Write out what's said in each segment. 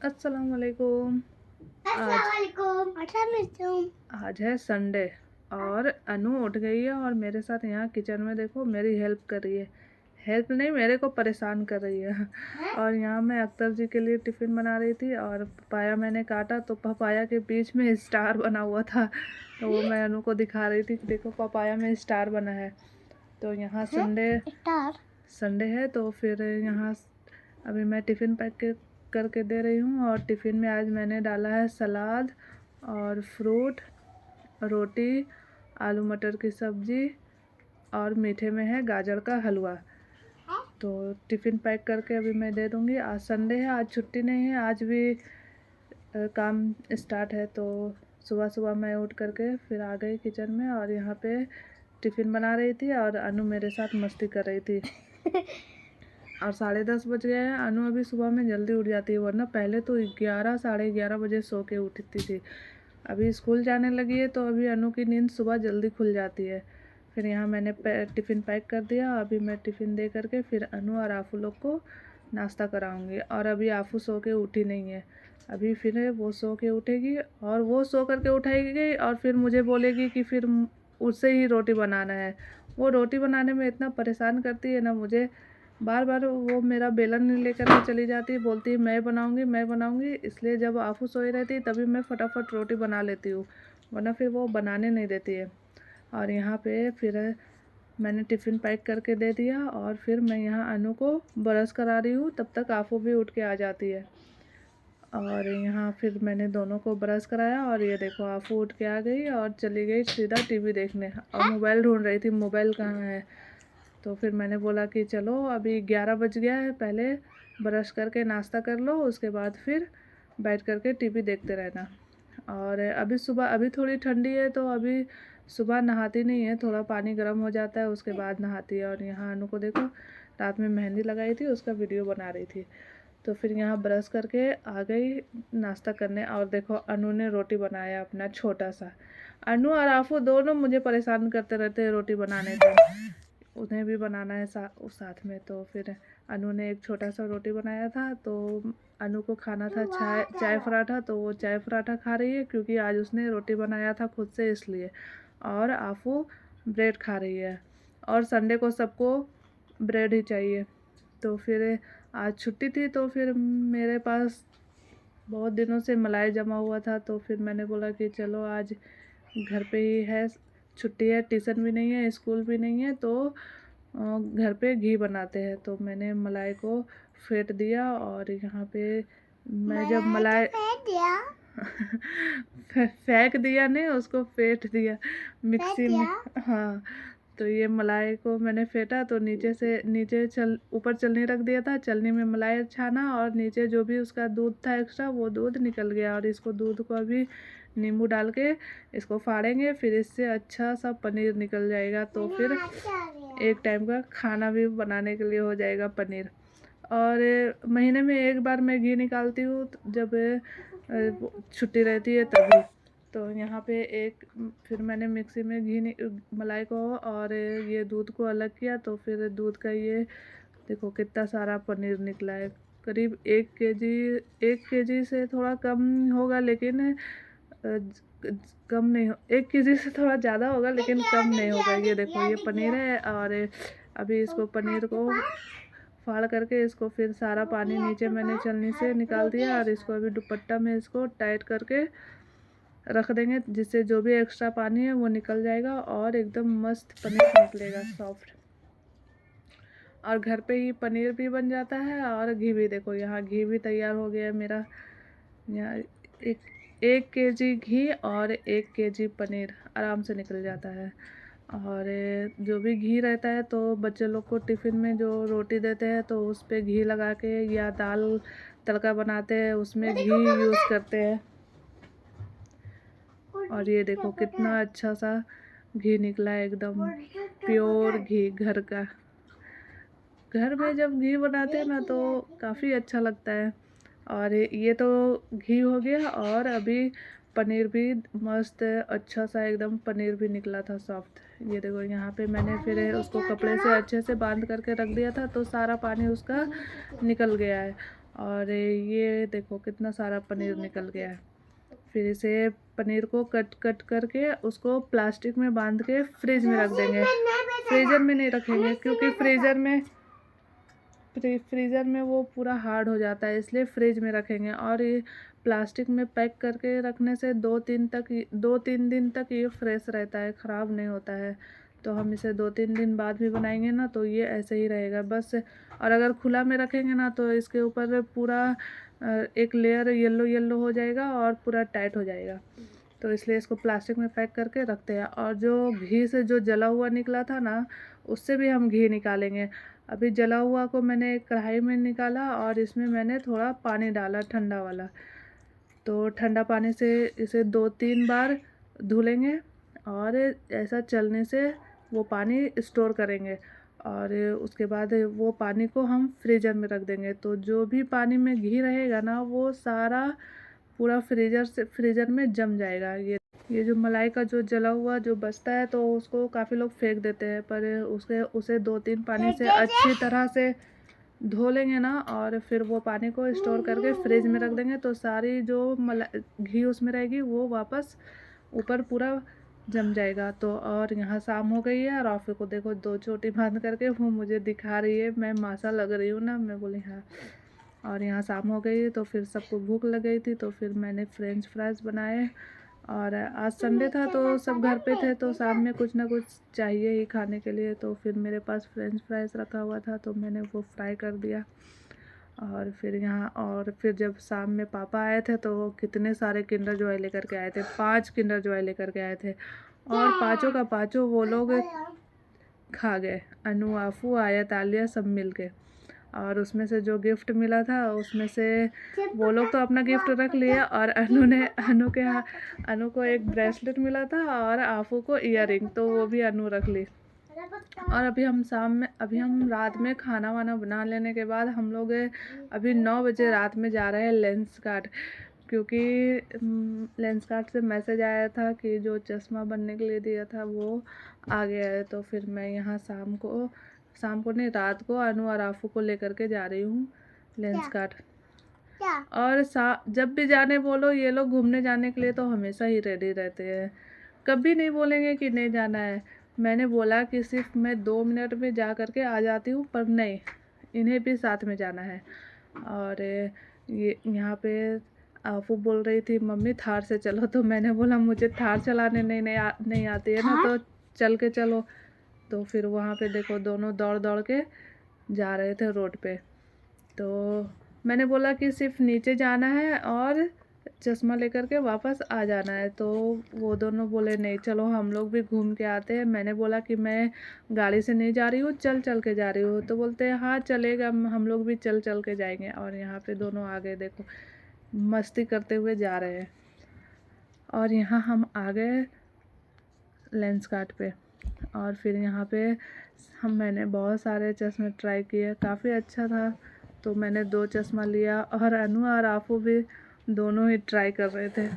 अस्सलाम वालेकुम। आज है संडे और अनु उठ गई है और मेरे साथ यहाँ किचन में देखो मेरी हेल्प कर रही है। हेल्प नहीं, मेरे को परेशान कर रही है। और यहाँ मैं अख्तर जी के लिए टिफ़िन बना रही थी और पपाया मैंने काटा तो पपाया के बीच में स्टार बना हुआ था, तो वो मैं अनु को दिखा रही थी कि देखो पपाया में स्टार बना है। तो यहाँ संडे है तो फिर यहाँ अभी मैं टिफ़िन पैक करके दे रही हूँ। और टिफ़िन में आज मैंने डाला है सलाद और फ्रूट, रोटी, आलू मटर की सब्ज़ी और मीठे में है गाजर का हलवा। तो टिफ़िन पैक करके अभी मैं दे दूँगी। आज संडे है, आज छुट्टी नहीं है, आज भी काम स्टार्ट है। तो सुबह सुबह मैं उठ करके फिर आ गई किचन में और यहाँ पे टिफ़िन बना रही थी और अनु मेरे साथ मस्ती कर रही थी। और 10:30 बज गए हैं। अनु अभी सुबह में जल्दी उठ जाती है, वरना पहले तो 11 साढ़े 11 बजे सो के उठती थी। अभी स्कूल जाने लगी है तो अभी अनु की नींद सुबह जल्दी खुल जाती है। फिर यहाँ मैंने टिफ़िन पैक कर दिया। अभी मैं टिफ़िन दे करके फिर अनु और आफू लोग को नाश्ता कराऊंगी। और अभी आफू सो के उठी नहीं है, अभी फिर वो सो के उठेगी और वो सो करके उठाएगी और फिर मुझे बोलेगी कि फिर उससे ही रोटी बनाना है। वो रोटी बनाने में इतना परेशान करती है ना मुझे, बार बार वो मेरा बेलन लेकर के चली जाती है, बोलती है मैं बनाऊंगी। इसलिए जब आफू सोई रहती है तभी मैं फटाफट रोटी बना लेती हूँ, वरना फिर वो बनाने नहीं देती है। और यहाँ पे फिर मैंने टिफ़िन पैक करके दे दिया और फिर मैं यहाँ अनु को ब्रश करा रही हूँ, तब तक आफू भी उठ के आ जाती है। और यहाँ फिर मैंने दोनों को ब्रश कराया और ये देखो आफू उठ के आ गई और चली गई सीधा टीवी देखने। और मोबाइल ढूंढ रही थी, मोबाइल कहाँ है। तो फिर मैंने बोला कि चलो अभी 11 बज गया है, पहले ब्रश करके नाश्ता कर लो, उसके बाद फिर बैठ करके टीवी देखते रहना। और अभी सुबह अभी थोड़ी ठंडी है तो अभी सुबह नहाती नहीं है, थोड़ा पानी गर्म हो जाता है उसके बाद नहाती है। और यहाँ अनु को देखो रात में मेहंदी लगाई थी, उसका वीडियो बना रही थी। तो फिर यहाँ ब्रश करके आ गई नाश्ता करने। और देखो अनु ने रोटी बनाया अपना छोटा सा। अनु और आफू दोनों मुझे परेशान करते रहते हैं रोटी बनाने का, उन्हें भी बनाना है साथ में। तो फिर अनु ने एक छोटा सा रोटी बनाया था, तो अनु को खाना था चाय पराठा, तो वो चाय पराठा खा रही है क्योंकि आज उसने रोटी बनाया था खुद से इसलिए। और आफू ब्रेड खा रही है और संडे को सबको ब्रेड ही चाहिए। तो फिर आज छुट्टी थी तो फिर मेरे पास बहुत दिनों से मलाई जमा हुआ था, तो फिर मैंने बोला कि चलो आज घर पे ही है, छुट्टी है, ट्यूशन भी नहीं है, स्कूल भी नहीं है, तो घर पे घी बनाते हैं। तो मैंने मलाई को फेंट दिया और यहाँ पे मैं जब मलाई फेंक दिया नहीं, उसको फेंट दिया मिक्सी में। हाँ, तो ये मलाई को मैंने फेंटा तो नीचे ऊपर चलनी रख दिया था, चलनी में मलाई छाना और नीचे जो भी उसका दूध था एक्स्ट्रा वो दूध निकल गया। और इसको दूध को अभी नींबू डाल के इसको फाड़ेंगे, फिर इससे अच्छा सा पनीर निकल जाएगा। तो फिर एक टाइम का खाना भी बनाने के लिए हो जाएगा पनीर। और महीने में एक बार मैं घी निकालती हूँ जब छुट्टी रहती है तभी। तो यहाँ पे फिर मैंने मिक्सी में मलाई को और ये दूध को अलग किया, तो फिर दूध का ये देखो कितना सारा पनीर निकला है। करीब 1 केजी से थोड़ा कम होगा, लेकिन कम नहीं हो, 1 केजी से थोड़ा ज़्यादा होगा लेकिन कम नहीं होगा। ये देखो ये पनीर है और अभी इसको पनीर को फाड़ करके इसको फिर सारा पानी नीचे मैंने छलनी से निकाल दिया और इसको अभी दुपट्टा में इसको टाइट करके रख देंगे, जिससे जो भी एक्स्ट्रा पानी है वो निकल जाएगा और एकदम मस्त पनीर निकलेगा सॉफ्ट। और घर पे ही पनीर भी बन जाता है और घी भी, देखो यहाँ घी भी तैयार हो गया है मेरा। यहाँ 1 केजी घी और 1 केजी पनीर आराम से निकल जाता है। और जो भी घी रहता है तो बच्चे लोग को टिफ़िन में जो रोटी देते हैं तो उस पर घी लगा के, या दाल तड़का बनाते हैं उसमें घी यूज़ करते हैं। और ये देखो कितना अच्छा सा घी निकला है, एकदम प्योर घी घर का। घर में जब घी बनाते हैं ना तो काफ़ी अच्छा लगता है। और ये तो घी हो गया और अभी पनीर भी मस्त अच्छा सा एकदम पनीर भी निकला था सॉफ्ट। ये देखो यहाँ पे मैंने फिर उसको कपड़े से अच्छे से बांध करके रख दिया था तो सारा पानी उसका निकल गया है। और ये देखो कितना सारा पनीर निकल गया है। फिर इसे पनीर को कट कट करके उसको प्लास्टिक में बांध के फ्रिज में रख देंगे। फ्रीज़र में नहीं रखेंगे क्योंकि फ्रीज़र में वो पूरा हार्ड हो जाता है, इसलिए फ्रिज में रखेंगे। और ये प्लास्टिक में पैक करके रखने से 2-3 दिन तक ये फ्रेश रहता है, ख़राब नहीं होता है। तो हम इसे 2-3 दिन बाद भी बनाएंगे ना तो ये ऐसे ही रहेगा बस। और अगर खुला में रखेंगे ना तो इसके ऊपर पूरा एक लेयर येलो येलो हो जाएगा और पूरा टाइट हो जाएगा। तो इसलिए इसको प्लास्टिक में पैक करके रखते हैं। और जो घी से जो जला हुआ निकला था ना, उससे भी हम घी निकालेंगे। अभी जला हुआ को मैंने एक कढ़ाई में निकाला और इसमें मैंने थोड़ा पानी डाला ठंडा वाला। तो ठंडा पानी से इसे 2-3 बार धुलेंगे और ऐसा चलने से वो पानी स्टोर करेंगे। और उसके बाद वो पानी को हम फ्रीज़र में रख देंगे। तो जो भी पानी में घी रहेगा ना वो सारा पूरा फ्रीज़र में जम जाएगा। ये जो मलाई का जो जला हुआ जो बचता है तो उसको काफ़ी लोग फेंक देते हैं, पर उसे 2-3 पानी से अच्छी तरह से धो लेंगे ना और फिर वो पानी को स्टोर करके फ्रिज में रख देंगे। तो सारी जो घी उसमें रहेगी वो वापस ऊपर पूरा जम जाएगा। तो और यहाँ शाम हो गई है और राफी को देखो 2 चोटी बांध करके वो मुझे दिखा रही है, मैं मासा लग रही हूँ ना, मैं बोली हाँ। और यहाँ शाम हो गई तो फिर सबको भूख लग गई थी तो फिर मैंने फ्रेंच फ्राइज़ बनाए। और आज संडे था तो सब घर पे थे तो शाम में कुछ ना कुछ चाहिए ही खाने के लिए। तो फिर मेरे पास फ्रेंच फ्राइज़ रखा हुआ था तो मैंने वो फ्राई कर दिया। और फिर जब शाम में पापा आए थे तो कितने सारे किंडर जॉय लेकर के आए थे, 5 किंडर जॉय लेकर के आए थे और पाँचों का पाँचों वो लोग खा गए। अनु, आफू, आया, तालिया सब मिल के। और उसमें से जो गिफ्ट मिला था उसमें से वो लोग तो अपना गिफ्ट रख लिया और अनु को एक ब्रेसलेट मिला था और आफू को ईयरिंग, तो वो भी अनु रख ली। और अभी हम रात में खाना वाना बना लेने के बाद हम लोग अभी 9 बजे रात में जा रहे हैं लेंसकार्ट, क्योंकि लेंसकार्ट से मैसेज आया था कि जो चश्मा बनने के लिए दिया था वो आ गया है। तो फिर मैं यहाँ शाम को नहीं, रात को अनु और आफू को लेकर के जा रही हूँ लेंसकार्ट। और जब भी जाने बोलो ये लोग घूमने जाने के लिए तो हमेशा ही रेडी रहते हैं, कभी नहीं बोलेंगे कि नहीं जाना है। मैंने बोला कि सिर्फ मैं 2 मिनट में जा कर के आ जाती हूँ, पर नहीं, इन्हें भी साथ में जाना है। और ये यहाँ पे आफू बोल रही थी मम्मी थार से चलो, तो मैंने बोला मुझे थार चलाने नहीं आती है ना, तो चल के चलो। तो फिर वहाँ पे देखो दोनों दौड़ दौड़ के जा रहे थे रोड पे। तो मैंने बोला कि सिर्फ नीचे जाना है और चश्मा लेकर के वापस आ जाना है। तो वो दोनों बोले नहीं चलो हम लोग भी घूम के आते हैं। मैंने बोला कि मैं गाड़ी से नहीं जा रही हूँ, चल के जा रही हूँ। तो बोलते हैं हाँ चलेगा, हम लोग भी चल के जाएंगे। और यहाँ पे दोनों आगे देखो मस्ती करते हुए जा रहे हैं। और यहाँ हम आ गए लेंसकार्ट पे। और फिर यहाँ पे मैंने बहुत सारे चश्मे ट्राई किए, काफ़ी अच्छा था। तो मैंने 2 चश्मा लिया और अनु और आफू भी दोनों ही ट्राई कर रहे थे।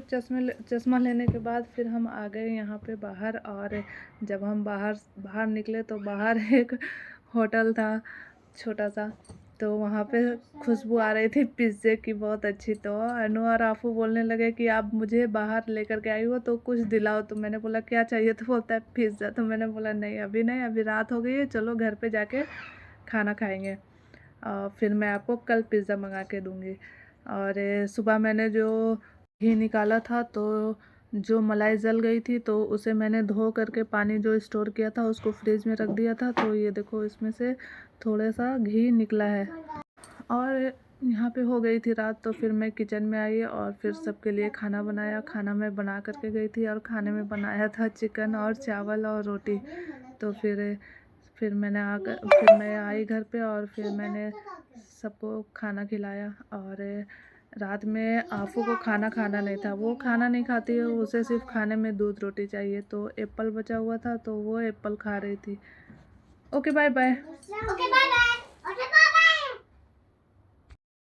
चश्मा लेने के बाद फिर हम आ गए यहाँ पे बाहर। और जब हम बाहर निकले तो बाहर एक होटल था छोटा सा, तो वहाँ पे खुशबू आ रही थी पिज़्ज़े की बहुत अच्छी। तो अनु और आफू बोलने लगे कि आप मुझे बाहर लेकर के आई हो तो कुछ दिलाओ। तो मैंने बोला क्या चाहिए, तो बोलता है पिज़्ज़ा। तो मैंने बोला नहीं अभी नहीं, अभी रात हो गई है, चलो घर पे जाके खाना खाएंगे, फिर मैं आपको कल पिज़्ज़ा मंगा के दूँगी। और सुबह मैंने जो घी निकाला था तो जो मलाई जल गई थी तो उसे मैंने धो करके पानी जो स्टोर किया था उसको फ्रिज में रख दिया था। तो ये देखो इसमें से थोड़ा सा घी निकला है। और यहाँ पे हो गई थी रात, तो फिर मैं किचन में आई और फिर सबके लिए खाना बनाया। खाना मैं बना करके गई थी और खाने में बनाया था चिकन और चावल और रोटी। तो फिर मैं आई घर पे और फिर मैंने सबको खाना खिलाया। और रात में आफू को खाना खाना नहीं था, वो खाना नहीं खाती है, उसे सिर्फ खाने में दूध रोटी चाहिए। तो एप्पल बचा हुआ था तो वो एप्पल खा रही थी। Okay bye bye.